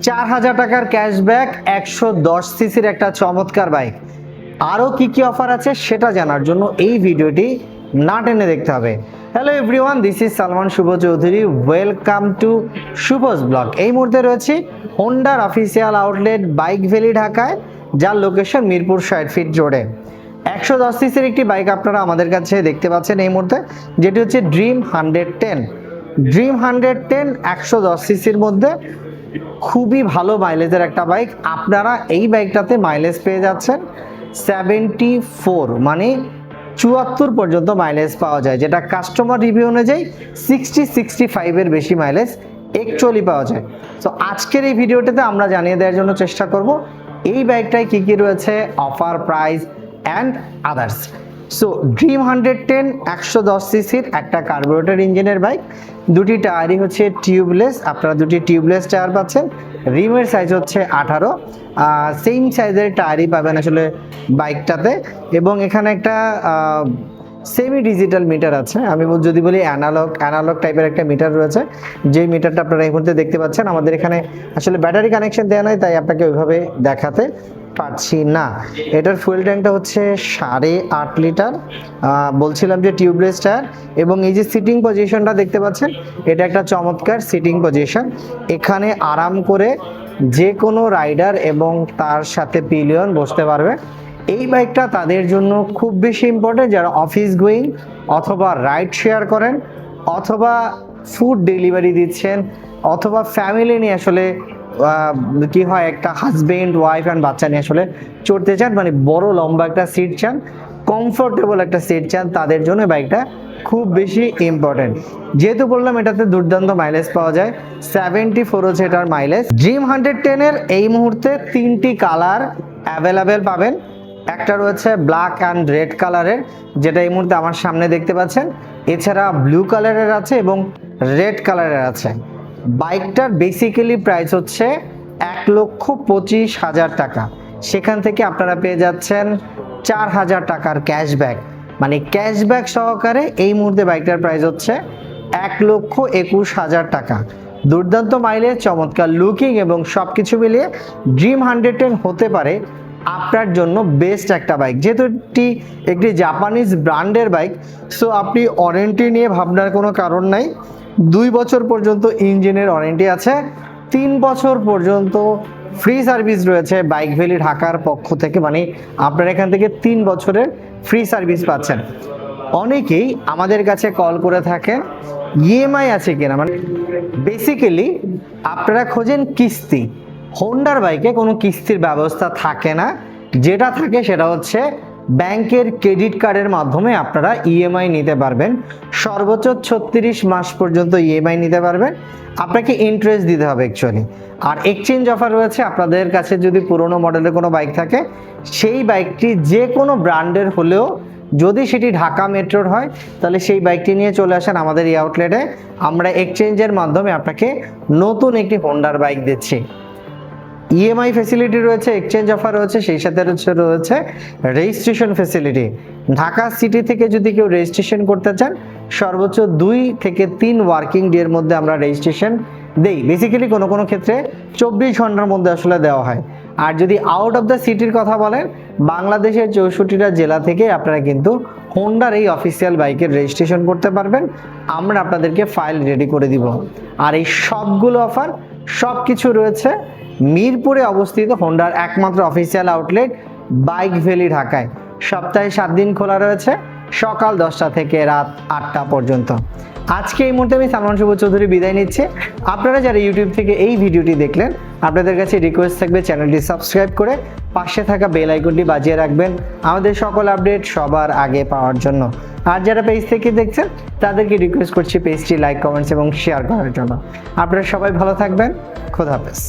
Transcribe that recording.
4000 টাকার ক্যাশব্যাক 110 সিসির একটা চমৎকার বাইক। আরও কি কি অফার আছে সেটা জানার জন্য এই ভিডিওটি না টেনে দেখতে হবে। Hello everyone, this is Salman Shuvo Chowdhury, welcome to Shuvo's blog. এই মুহূর্তে রয়েছি হোন্ডার অফিসিয়াল আউটলেট বাইক ভ্যালি ঢাকায়, যার লোকেশন মিরপুর 60 ফিট রোডে। 110 সিসির একটি বাইক আপনারা আমাদের কাছে দেখতে পাচ্ছেন এই মুহূর্তে, যেটি হচ্ছে ড্রিম 110। ড্রিম 110 110 সিসির মধ্যে খুবই ভালো মাইলেজের একটা বাইক। আপনারা এই বাইকটাতে মাইলেজ পেয়ে যাচ্ছেন 74, মানে 74 পর্যন্ত মাইলেজ পাওয়া যায়, যেটা কাস্টমার রিভিউ অনুযায়ী 60-65-এর বেশি মাইলেজ অ্যাকচুয়ালি পাওয়া যায়। তো আজকের এই ভিডিওটাতে আমরা জানিয়ে দেওয়ার জন্য চেষ্টা করব এই বাইকটায় কী কী রয়েছে, offer, price and others. So dream 110 110 সিসির একটা কার্বোরেটর ইঞ্জিনের বাইক। দুটি টায়ারই হচ্ছে টিউবলেস, আপনারা দুটি টিউবলেস টায়ার পাচ্ছেন। রিমের সাইজ হচ্ছে 18, সেম সাইজের টায়ারই পাবেন আসলে বাইকটাতে। এবং এখানে একটা সেমি ডিজিটাল মিটার আছে, আমি যদি বলি অ্যানালগ টাইপের একটা মিটার রয়েছে, যেই মিটারটা আপনারা এই মুহূর্তে দেখতে পাচ্ছেন। আমাদের এখানে আসলে ব্যাটারি কানেকশন দেওয়া নয়, তাই আপনাকে ওইভাবে দেখাতে পারছি না। এটার ফুয়েল ট্যাঙ্কটা হচ্ছে 8.5 লিটার, বলছিলাম যে টিউবলেস টায়ার। এবং এই যে সিটিং পজিশনটা দেখতে পাচ্ছেন, এটা একটা চমৎকার সিটিং পজিশন। এখানে আরাম করে যে কোনো রাইডার এবং তার সাথে পিলিয়ন বসতে পারবে। এই বাইকটা তাদের জন্য খুব বেশি ইম্পর্টেন্ট যারা অফিস গোয়িং অথবা রাইড শেয়ার করেন, অথবা ফুড ডেলিভারি দিচ্ছেন, অথবা ফ্যামিলি নিয়ে আসলে কি হয়, একটা হাজবেন্ড, ওয়াইফ অ্যান্ড বাচ্চা নিয়ে আসলে চড়তে চান, মানে বড় লম্বা একটা সিট চান, কমফোর্টেবল একটা সিট চান, তাদের জন্য বাইকটা খুব বেশি ইম্পর্টেন্ট। যেহেতু বললাম এটাতে দুর্দান্ত মাইলেজ পাওয়া যায়, 74 হচ্ছে এটার মাইলেজ। ড্রিম 110-এর এই মুহূর্তে 3টি কালার অ্যাভেলেবেল পাবেন। একটা রয়েছে ব্ল্যাক অ্যান্ড রেড কালারের, যেটা এই মুহূর্তে আমার সামনে দেখতে পাচ্ছেন। এছাড়া ব্লু কালারের আছে এবং রেড কালারের আছে। বাইকটার বেসিক্যালি প্রাইস হচ্ছে 1,25,000 টাকা। সেখান থেকে আপনারা পেয়ে যাচ্ছেন 4000 টাকার ক্যাশব্যাক, মানে ক্যাশব্যাক সহকারে এই মুহূর্তে বাইকটার প্রাইস হচ্ছে 1,21,000 টাকা। দুর্দান্ত মাইলেজ, চমৎকার লুকিং এবং সব কিছু মিলিয়ে ড্রিম 110 হতে পারে আপনার জন্য বেস্ট একটা বাইক। যেহেতু একটি জাপানিজ ব্র্যান্ডের বাইক, সো আপনি ওয়ারেন্টি নিয়ে ভাবনার কোনো কারণ নাই। 2 বছর পর্যন্ত ইঞ্জিনের ওয়ারেন্টি আছে, 3 বছর পর্যন্ত ফ্রি সার্ভিস রয়েছে বাইক ভ্যালি ঢাকার পক্ষ থেকে, মানে আপনারা এখান থেকে 3 বছরের ফ্রি সার্ভিস পাচ্ছেন। অনেকেই আমাদের কাছে কল করে থাকেন ইএমআই আছে কিনা, মানে বেসিক্যালি আপনারা খোঁজেন কিস্তি। হোন্ডার বাইকে কোনো কিস্তির ব্যবস্থা থাকে না, যেটা থাকে সেটা হচ্ছে ব্যাংকের ক্রেডিট কার্ডের মাধ্যমে আপনারা ইএমআই নিতে পারবেন। সর্বোচ্চ 36 মাস পর্যন্ত ইএমআই নিতে পারবেন, আপনাকে ইন্টারেস্ট দিতে হবে অ্যাকচুয়ালি। আর এক্সচেঞ্জ অফার রয়েছে, আপনাদের কাছে যদি পুরনো মডেলের কোনো বাইক থাকে, সেই বাইকটি যে কোনো ব্র্যান্ডের হলেও যদি সেটি ঢাকা মেট্রোর হয়, তাহলে সেই বাইকটি নিয়ে চলে আসেন আমাদের এই আউটলেটে। আমরা এক্সচেঞ্জের মাধ্যমে আপনাকে নতুন একটি হোন্ডার বাইক দিচ্ছি। ইএমআই ফ্যাসিলিটি রয়েছে, এক্সচেঞ্জ অফার রয়েছে, সেই সাথে রয়েছে রেজিস্ট্রেশন ফ্যাসিলিটি। ঢাকা সিটি থেকে যদি কেউ রেজিস্ট্রেশন করতে চান, সর্বোচ্চ 2 থেকে 3 ওয়ার্কিং ডে এর মধ্যে আমরা রেজিস্ট্রেশন দেই। বেসিক্যালি কোনো ক্ষেত্রে 24 ঘন্টার মধ্যে আসলে দেওয়া হয়। আর যদি আউট অফ দ্য সিটির কথা বলেন, বাংলাদেশের 64টা জেলা থেকে আপনারা কিন্তু হোন্ডার এই অফিসিয়াল বাইকের রেজিস্ট্রেশন করতে পারবেন। আমরা আপনাদেরকে ফাইল রেডি করে দিব। আর এই সবগুলো অফার সব কিছু রয়েছে মিরপুরে অবস্থিত হোন্ডার একমাত্র অফিসিয়াল আউটলেট বাইক ভ্যালি ঢাকায়। সপ্তাহে 7 দিন খোলা রয়েছে, সকাল 10টা থেকে রাত 8টা পর্যন্ত। আজকে এই মুহূর্তে আমি সালমান শুভ চৌধুরী বিদায় নিচ্ছে। আপনারা যারা ইউটিউব থেকে এই ভিডিওটি দেখলেন, আপনাদের কাছে রিকোয়েস্ট থাকবে চ্যানেলটি সাবস্ক্রাইব করে পাশে থাকা বেল আইকনটি বাজিয়ে রাখবেন আমাদের সকল আপডেট সবার আগে পাওয়ার জন্য। আর যারা পেজ থেকে দেখছেন, তাদেরকে রিকোয়েস্ট করছি পেজটি লাইক, কমেন্টস এবং শেয়ার করার জন্য। আপনারা সবাই ভালো থাকবেন, খোদা হাফেজ।